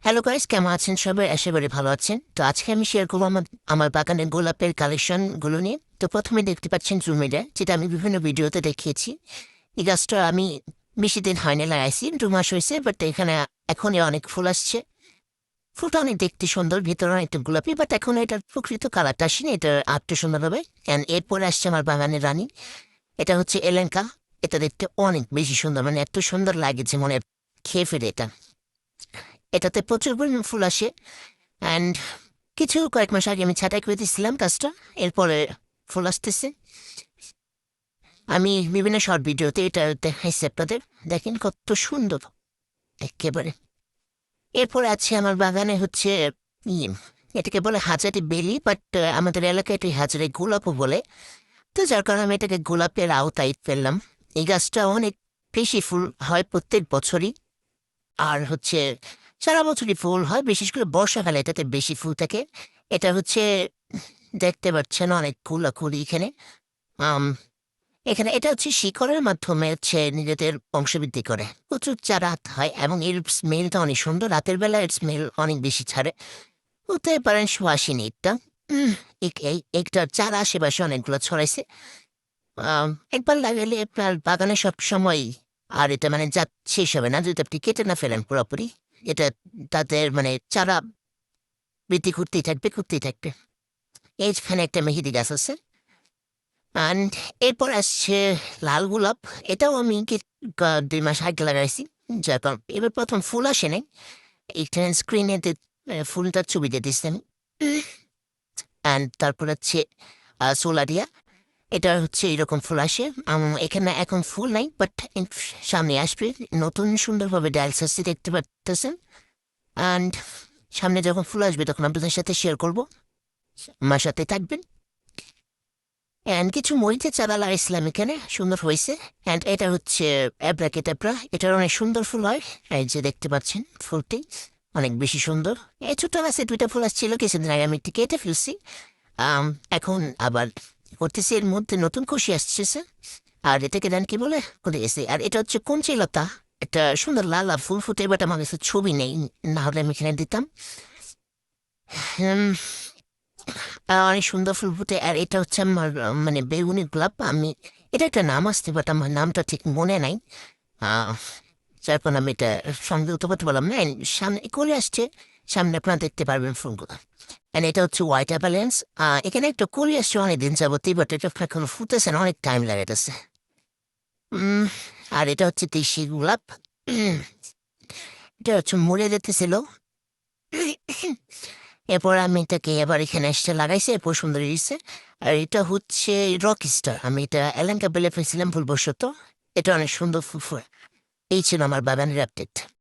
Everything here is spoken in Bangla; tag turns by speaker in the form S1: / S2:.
S1: হ্যালো গাইস, কেমন আছেন সবাই? আশা করি ভালো আছেন। তো আজকে আমি শেয়ার করবো আমার বাগানের গোলাপের কালেকশনগুলো নিয়ে। তো প্রথমে দেখতে পাচ্ছেন জুমিটা, যেটা আমি বিভিন্ন ভিডিওতে দেখিয়েছি। এই গাছটা আমি বেশি দিন হয়নি লাগাইছি, 2 মাস হয়েছে, বাট এখানে এখনই অনেক ফুল আসছে। ফুলটা অনেক দেখতে সুন্দর, ভিতরে অনেকটা গোলাপি, বাট এখন এটার প্রকৃত কালারটা আসেনি, এটা আর্টটা সুন্দর হবে। অ্যান্ড এরপরে আসছে আমার বাগানের রানী, এটা হচ্ছে এলেঙ্কা। এটা দেখতে অনেক বেশি সুন্দর, মানে এত সুন্দর লাগে যে মনে হয় খেয়ে ফেলে এটা। এটাতে প্রচুর পরিমাণ ফুল আসে। অ্যান্ড কয়েক মাস আগে আমি ছাঁটাই করে দিয়েছিলাম গাছটা, এরপরে ফুল আসতেছে। আমি বিভিন্ন শর্ট ভিডিওতে এটা দেখাইছি আপনাদের, দেখেন কত সুন্দর একেবারে। এরপরে আছে আমার বাগানে হচ্ছে ইয়ে, এটাকে বলে হাজারি বেলি, বাট আমাদের এলাকায় এটি হাজারি গোলাপও বলে। তো যার কারণে আমি এটাকে গোলাপের আওতায় ফেললাম। এই গাছটা অনেক বেশি ফুল হয় প্রত্যেক বছরই, আর হচ্ছে সারা বছরই ফুল হয়, বিশেষ করে বর্ষাকালে এটাতে বেশি ফুল থাকে। এটা হচ্ছে দেখতে পাচ্ছেন অনেক কুলাকুলি এখানে। আম, এখানে এটা হচ্ছে শিকড়ের মাধ্যমে হচ্ছে নিজেদের বংশবৃদ্ধি করে, প্রচুর চারা হয় এবং এর স্মেলটা অনেক সুন্দর। রাতের বেলা এর স্মেল অনেক বেশি ছাড়ে, বলতে পারেন সুহাসিনী একটা। একটার চারা আশেপাশে অনেকগুলো ছড়াইছে। একবার লাগালে আপনার বাগানে সব সময়, আর এটা মানে যা শেষ হবে না যদি আপনি কেটে না ফেলেন পুরোপুরি। এটা তাদের মানে চারা বৃদ্ধি করতেই থাকবে। এইখানে একটা মেহেদি গাছ আছে। অ্যান্ড এরপর আসছে লাল গোলাপ। এটাও আমি 2 মাস আগে লাগাইছি, যার কারণ এবার প্রথম ফুল আসে নাই। এইখানে স্ক্রিনে ফুলটার ছবি দিয়ে দিচ্ছি আমি। অ্যান্ড তারপর হচ্ছে সোলারিয়া, এটা হচ্ছে এরকম ফুল আসে। এখানে এখন ফুল নাই, বাট সামনে আসবে, নতুন সুন্দরভাবে ডায়ালস আসছে দেখতে পাচ্ছেন। অ্যান্ড সামনে যখন ফুল আসবে তখন আপনাদের সাথে শেয়ার করব, আমার সাথে থাকবেন। অ্যান্ড কিছু মরিচের চারা লাগাইছিলাম এখানে, সুন্দর হয়েছে। অ্যান্ড এটা হচ্ছে অ্যাব্রাকেটাপ্রা, এটার অনেক সুন্দর ফুল হয়। এই যে দেখতে পাচ্ছেন ফুলটি অনেক বেশি সুন্দর। এই ছোট গাছে 2টা ফুল আসছিল, কিছুদিন আগে আমি একটু কেটে ফেলছি। এখন আবার করতেছি, এর মধ্যে নতুন খুশি আসছে। আর এটাকে দেন কি বলে করে গেছে। আর এটা হচ্ছে কঞ্চিলতা, একটা সুন্দর লাল লাল ফুল ফুটে, বাট আমার কাছে ছবি নেই, না হলে আমি এখানে দিতাম। হুম, অনেক সুন্দর ফুল ফুটে। আর এটা হচ্ছে আমার মানে বেগুনি গোলাপ। আমি এটা একটা নাম আসছে, বাট আমার নামটা ঠিক মনে নাই। আহ, যার কারণে আমি এটা সংযুক্ত করতে পারলাম না। And সামনে করে আসছে, সামনে আপনারা দেখতে পারবেন ফুলগুলো। And এটা হচ্ছে হোয়াইট অ্যাপালেন্স। এখানে একটা করে আসছে অনেকদিন যাবতীয়, বাট এটা এখন ফুটেছে না, অনেক টাইম লাগাইতেছে। আর এটা হচ্ছে দেশি গোলাপ। উম, এটা হচ্ছে মরে যেতেছিল, এরপর আমি এটাকে এবার এখানে এসে লাগাইছি, এরপর সুন্দর হয়েছে। আর এটা হচ্ছে রক স্টার, আমি এটা এলাকা বেলে ফেলছিলাম ভুলবশত। এটা অনেক সুন্দর ফুল ফুল। এই ছিল আমার বাগানের আপডেট।